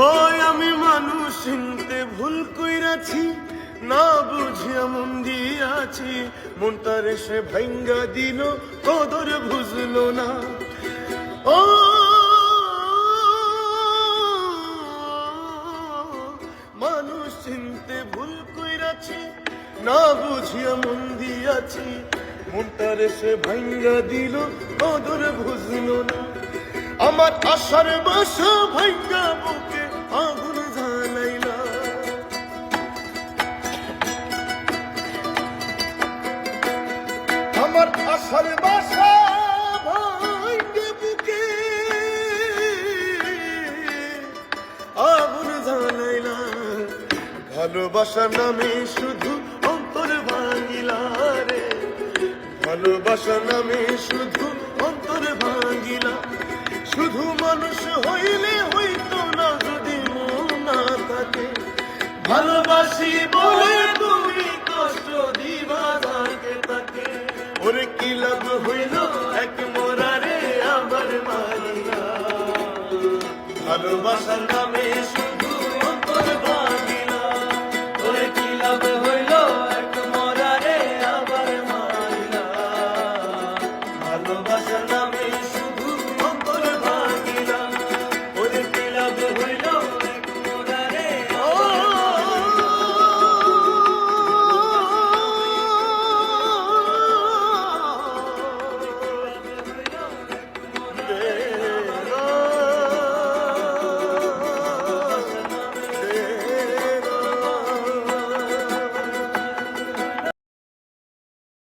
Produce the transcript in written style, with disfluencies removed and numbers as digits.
ওই আমি মানুষ চিনতে ভুল কইরাছি, না বুঝিয়া মন দিয়াছি, মনটার সে ভাঙ্গা দিল, কদর বুঝলো না। ও মানুষ চিনতে ভুল কইরাছি, না বুঝিয়া মন দিয়াছি, মনটার সে ভাঙ্গা দিল, কদর বুঝলো না। আমার আশার বাসা ভাঙ্গা বুকে আগুন জ্বালাইলা, আমার আশার বাসা ভাঙ্গে বুকে আগুন জ্বালাইলা। ভালোবাসার নামে শুধু অন্তর ভাঙিলা রে, ভালোবাসার নামে শুধু অন্তর ভাঙিলা। শুধু মানুষ হইলে হইতো না যদি মন না থাকে, ভালোবাসি বলে তুমি কষ্ট দিবা যাইতে থাকে। ওরে কি লাভ হইল এক মোরারে আবার মারিলা, ভালোবাসার নামে শুধু অন্তর ভাঙিলা। ওরে কি লাভ হইল এক মোরারে আবার মারিলা, ভালোবাসার নামে